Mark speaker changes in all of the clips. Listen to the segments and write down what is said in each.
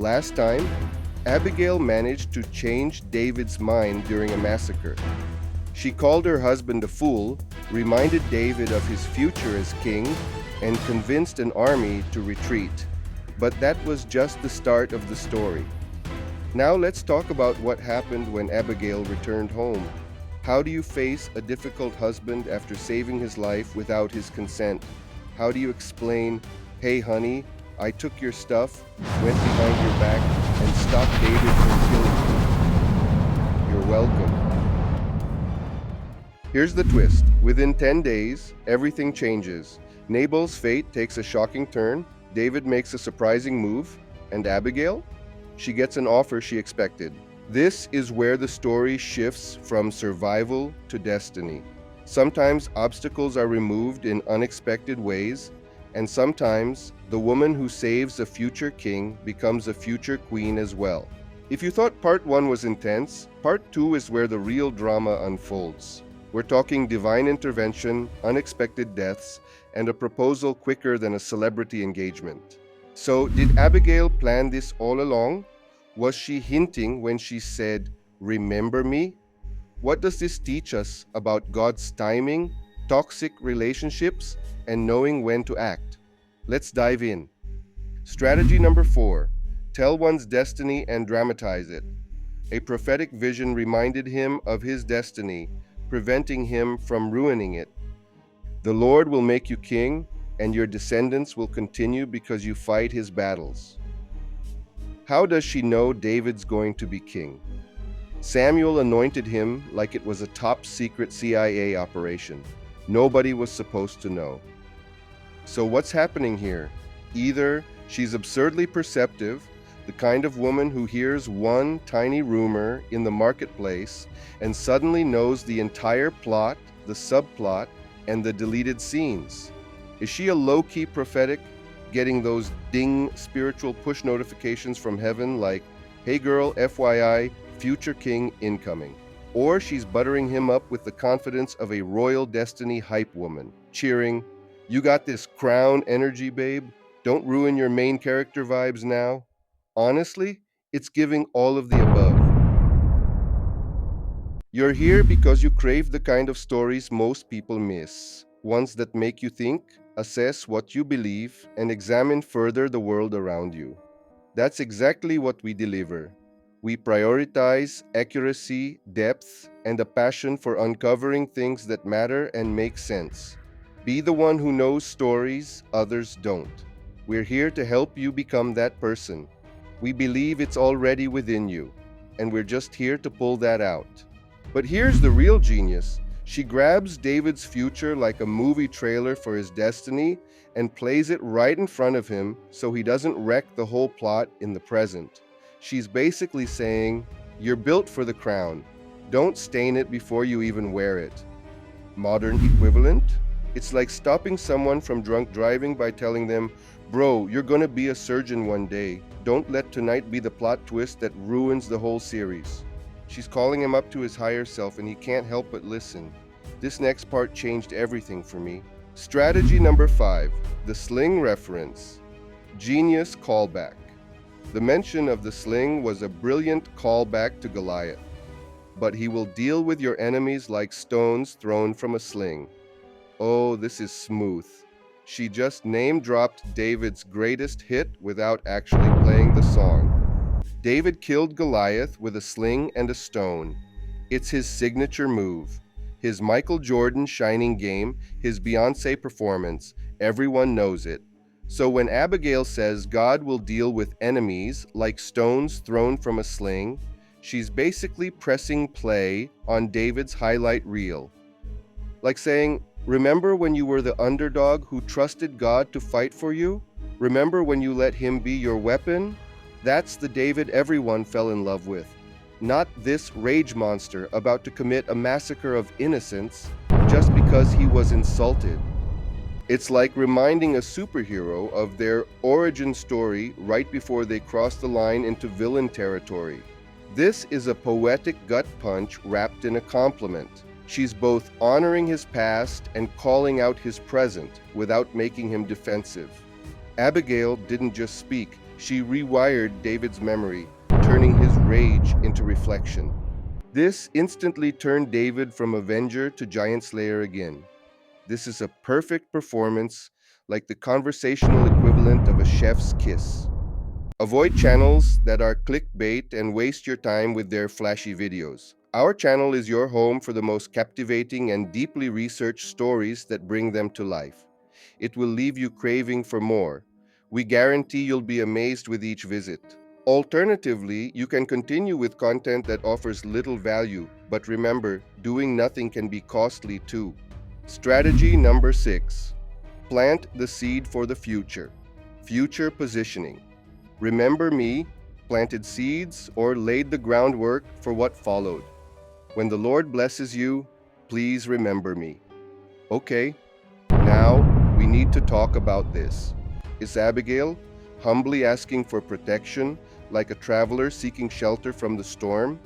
Speaker 1: Last time, Abigail managed to change David's mind during a massacre. She called her husband a fool, reminded David of his future as king, and convinced an army to retreat. But that was just the start of the story. Now let's talk about what happened when Abigail returned home. How do you face a difficult husband after saving his life without his consent? How do you explain, "Hey honey, I took your stuff, went behind your back, and stopped David from killing you"? You're welcome. Here's the twist. Within 10 days, everything changes. Nabal's fate takes a shocking turn, David makes a surprising move, and Abigail? She gets an offer she expected. This is where the story shifts from survival to destiny. Sometimes obstacles are removed in unexpected ways, and sometimes the woman who saves a future king becomes a future queen as well. If you thought part 1 was intense, part 2 is where the real drama unfolds. We're talking divine intervention, unexpected deaths, and a proposal quicker than a celebrity engagement. So, did Abigail plan this all along? Was she hinting when she said, "Remember me"? What does this teach us about God's timing, toxic relationships, and knowing when to act? Let's dive in. Strategy number 4. Tell one's destiny and dramatize it. A prophetic vision reminded him of his destiny, preventing him from ruining it. The Lord will make you king, and your descendants will continue because you fight his battles. How does she know David's going to be king? Samuel anointed him like it was a top-secret CIA operation. Nobody was supposed to know. So what's happening here? Either she's absurdly perceptive, the kind of woman who hears one tiny rumor in the marketplace and suddenly knows the entire plot, the subplot, and the deleted scenes. Is she a low-key prophetic, getting those ding spiritual push notifications from heaven like, "Hey girl, FYI, future king incoming"? Or she's buttering him up with the confidence of a royal destiny hype woman, cheering, "You got this crown energy, babe. Don't ruin your main character vibes now." Honestly, it's giving all of the above. You're here because you crave the kind of stories most people miss. Ones that make you think, assess what you believe, and examine further the world around you. That's exactly what we deliver. We prioritize accuracy, depth, and a passion for uncovering things that matter and make sense. Be the one who knows stories others don't. We're here to help you become that person. We believe it's already within you, and we're just here to pull that out. But here's the real genius. She grabs David's future like a movie trailer for his destiny and plays it right in front of him so he doesn't wreck the whole plot in the present. She's basically saying, "You're built for the crown. Don't stain it before you even wear it." Modern equivalent? It's like stopping someone from drunk driving by telling them, "Bro, you're gonna be a surgeon one day. Don't let tonight be the plot twist that ruins the whole series." She's calling him up to his higher self and he can't help but listen. This next part changed everything for me. Strategy number 5, the sling reference. Genius callback. The mention of the sling was a brilliant callback to Goliath. But he will deal with your enemies like stones thrown from a sling. Oh, this is smooth. She just name-dropped David's greatest hit without actually playing the song. David killed Goliath with a sling and a stone. It's his signature move. His Michael Jordan shining game, his Beyoncé performance. Everyone knows it. So when Abigail says God will deal with enemies like stones thrown from a sling, she's basically pressing play on David's highlight reel. Like saying, "Remember when you were the underdog who trusted God to fight for you? Remember when you let him be your weapon?" That's the David everyone fell in love with. Not this rage monster about to commit a massacre of innocents just because he was insulted. It's like reminding a superhero of their origin story right before they cross the line into villain territory. This is a poetic gut punch wrapped in a compliment. She's both honoring his past and calling out his present without making him defensive. Abigail didn't just speak, She rewired David's memory, turning his rage into reflection. This instantly turned David from avenger to giant slayer again. This is a perfect performance, like the conversational equivalent of a chef's kiss. Avoid channels that are clickbait and waste your time with their flashy videos. Our channel is your home for the most captivating and deeply researched stories that bring them to life. It will leave you craving for more. We guarantee you'll be amazed with each visit. Alternatively, you can continue with content that offers little value, but remember, doing nothing can be costly too. Strategy number 6. Plant the seed for the future. Future positioning. Remember me, planted seeds, or laid the groundwork for what followed. When the Lord blesses you, please remember me. Okay, now we need to talk about this. Is Abigail humbly asking for protection, like a traveler seeking shelter from the storm,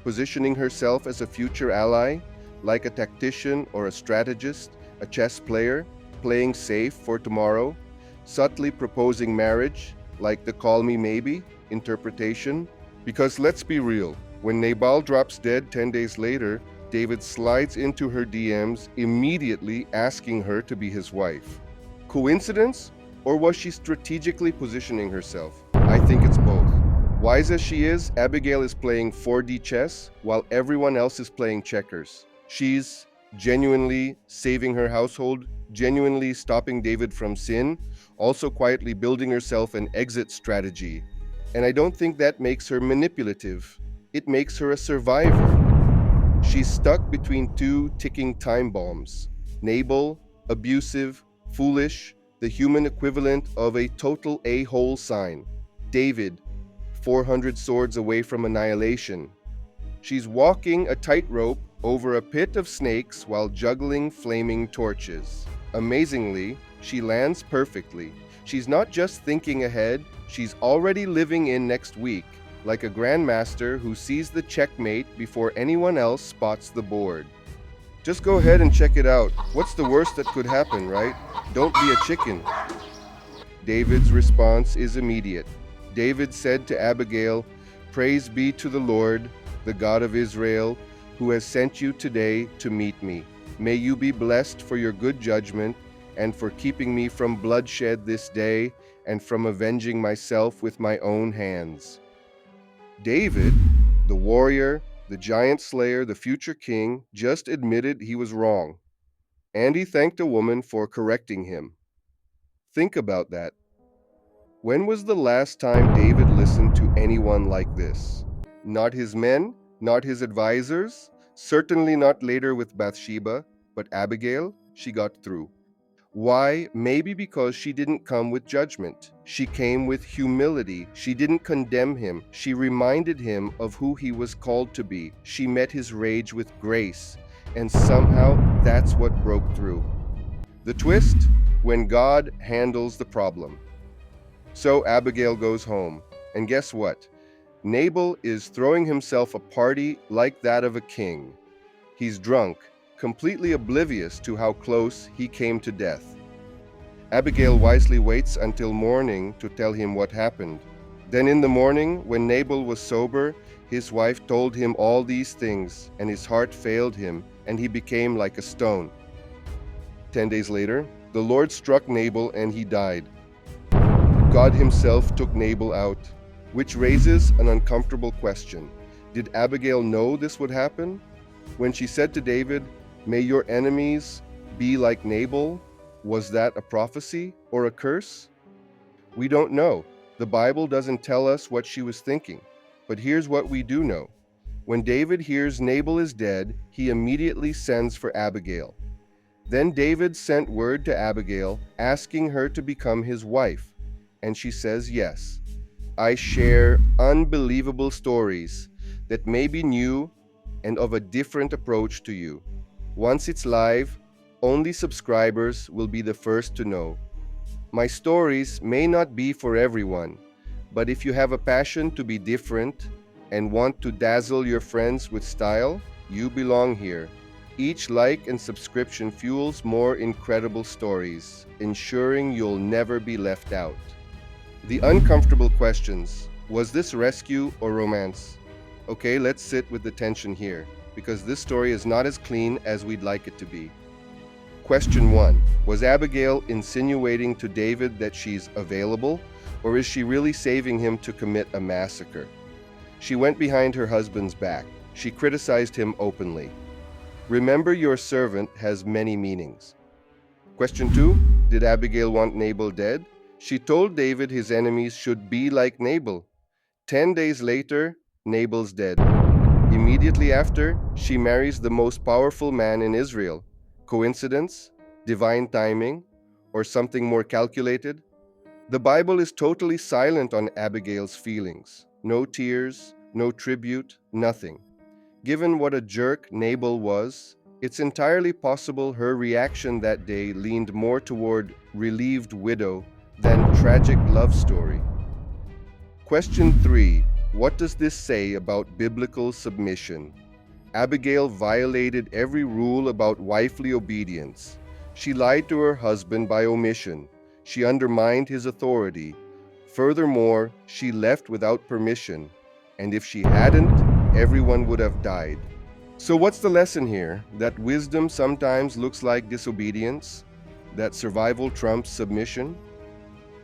Speaker 1: positioning herself as a future ally, like a tactician or a strategist, a chess player, playing safe for tomorrow, subtly proposing marriage, like the call me maybe interpretation? Because let's be real, when Nabal drops dead 10 days later, David slides into her DMs, immediately asking her to be his wife. Coincidence? Or was she strategically positioning herself? I think it's both. Wise as she is, Abigail is playing 4D chess while everyone else is playing checkers. She's genuinely saving her household, genuinely stopping David from sin, also quietly building herself an exit strategy. And I don't think that makes her manipulative. It makes her a survivor. She's stuck between two ticking time bombs. Nabal, abusive, foolish, the human equivalent of a total a-hole sign. David, 400 swords away from annihilation. She's walking a tightrope over a pit of snakes while juggling flaming torches. Amazingly, she lands perfectly. She's not just thinking ahead, she's already living in next week, like a grandmaster who sees the checkmate before anyone else spots the board. Just go ahead and check it out. What's the worst that could happen, right? Don't be a chicken. David's response is immediate. David said to Abigail, "Praise be to the Lord, the God of Israel, who has sent you today to meet me. May you be blessed for your good judgment and for keeping me from bloodshed this day and from avenging myself with my own hands." David, the warrior, the giant slayer, the future king, just admitted he was wrong. And he thanked a woman for correcting him. Think about that. When was the last time David listened to anyone like this? Not his men, not his advisors, certainly not later with Bathsheba, but Abigail, she got through. Why? Maybe because she didn't come with judgment. She came with humility. She didn't condemn him. She reminded him of who he was called to be. She met his rage with grace. And somehow that's what broke through. The twist? When God handles the problem. So Abigail goes home. And guess what? Nabal is throwing himself a party like that of a king. He's drunk, completely oblivious to how close he came to death. Abigail wisely waits until morning to tell him what happened. Then in the morning, when Nabal was sober, his wife told him all these things, and his heart failed him, and he became like a stone. 10 days later, the Lord struck Nabal and he died. God himself took Nabal out, which raises an uncomfortable question. Did Abigail know this would happen? When she said to David, "May your enemies be like Nabal," was that a prophecy or a curse? We don't know. The Bible doesn't tell us what she was thinking. But here's what we do know. When David hears Nabal is dead, he immediately sends for Abigail. Then David sent word to Abigail, asking her to become his wife. And she says yes. I share unbelievable stories that may be new and of a different approach to you. Once it's live, only subscribers will be the first to know. My stories may not be for everyone, but if you have a passion to be different and want to dazzle your friends with style, you belong here. Each like and subscription fuels more incredible stories, ensuring you'll never be left out. The uncomfortable questions. Was this rescue or romance? Okay, let's sit with the tension here, because this story is not as clean as we'd like it to be. Question 1. Was Abigail insinuating to David that she's available, or is she really saving him to commit a massacre? She went behind her husband's back. She criticized him openly. Remember, your servant has many meanings. Question 2. Did Abigail want Nabal dead? She told David his enemies should be like Nabal. 10 days later, Nabal's dead. Immediately after, she marries the most powerful man in Israel. Coincidence? Divine timing? Or something more calculated? The Bible is totally silent on Abigail's feelings. No tears, no tribute, nothing. Given what a jerk Nabal was, it's entirely possible her reaction that day leaned more toward relieved widow than tragic love story. Question 3. What does this say about biblical submission? Abigail violated every rule about wifely obedience. She lied to her husband by omission. She undermined his authority. Furthermore, she left without permission. And if she hadn't, everyone would have died. So what's the lesson here? That wisdom sometimes looks like disobedience? That survival trumps submission?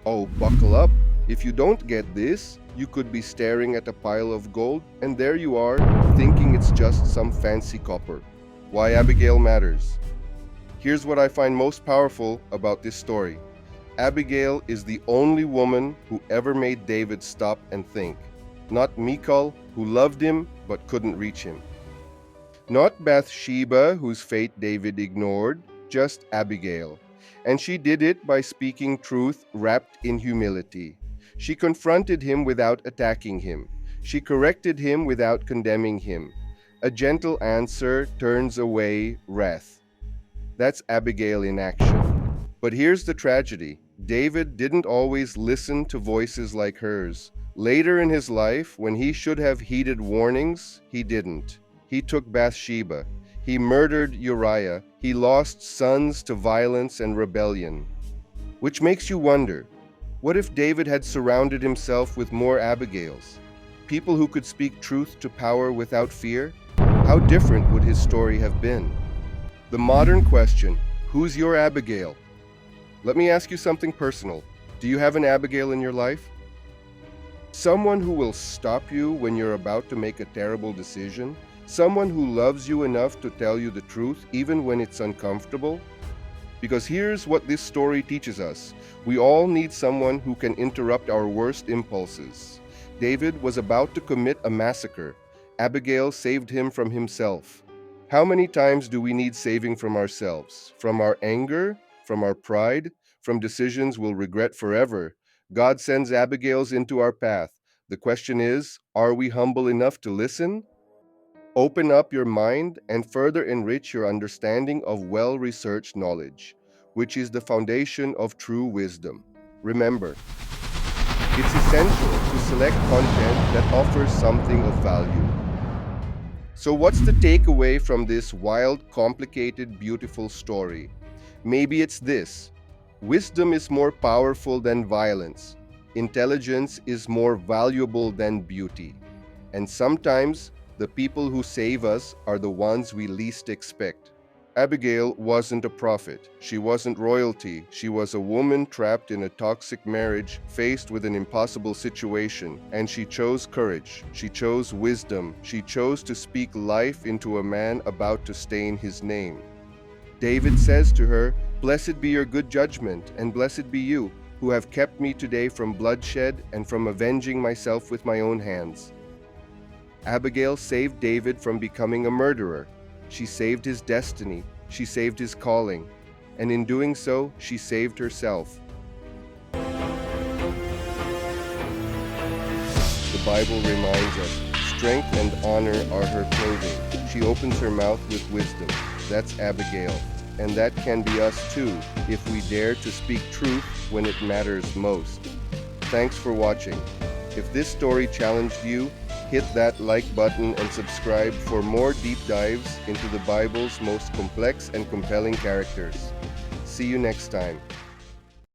Speaker 1: Oh, buckle up. If you don't get this, you could be staring at a pile of gold, and there you are, thinking it's just some fancy copper. Why Abigail matters. Here's what I find most powerful about this story. Abigail is the only woman who ever made David stop and think. Not Michal, who loved him but couldn't reach him. Not Bathsheba, whose fate David ignored, just Abigail. And she did it by speaking truth wrapped in humility. She confronted him without attacking him. She corrected him without condemning him. A gentle answer turns away wrath. That's Abigail in action. But here's the tragedy. David didn't always listen to voices like hers. Later in his life, when he should have heeded warnings, he didn't. He took Bathsheba. He murdered Uriah. He lost sons to violence and rebellion. Which makes you wonder, what if David had surrounded himself with more Abigails? People who could speak truth to power without fear? How different would his story have been? The modern question, who's your Abigail? Let me ask you something personal. Do you have an Abigail in your life? Someone who will stop you when you're about to make a terrible decision? Someone who loves you enough to tell you the truth even when it's uncomfortable? Because here's what this story teaches us. We all need someone who can interrupt our worst impulses. David was about to commit a massacre. Abigail saved him from himself. How many times do we need saving from ourselves? From our anger? From our pride? From decisions we'll regret forever? God sends Abigails into our path. The question is, are we humble enough to listen? Open up your mind and further enrich your understanding of well-researched knowledge, which is the foundation of true wisdom. Remember, it's essential to select content that offers something of value. So what's the takeaway from this wild, complicated, beautiful story? Maybe it's this. Wisdom is more powerful than violence. Intelligence is more valuable than beauty. And sometimes, the people who save us are the ones we least expect. Abigail wasn't a prophet. She wasn't royalty. She was a woman trapped in a toxic marriage, faced with an impossible situation, and she chose courage. She chose wisdom. She chose to speak life into a man about to stain his name. David says to her, "Blessed be your good judgment, and blessed be you, who have kept me today from bloodshed and from avenging myself with my own hands." Abigail saved David from becoming a murderer. She saved his destiny. She saved his calling. And in doing so, she saved herself. The Bible reminds us, strength and honor are her clothing. She opens her mouth with wisdom. That's Abigail. And that can be us too, if we dare to speak truth when it matters most. Thanks for watching. If this story challenged you, hit that like button and subscribe for more deep dives into the Bible's most complex and compelling characters. See you next time.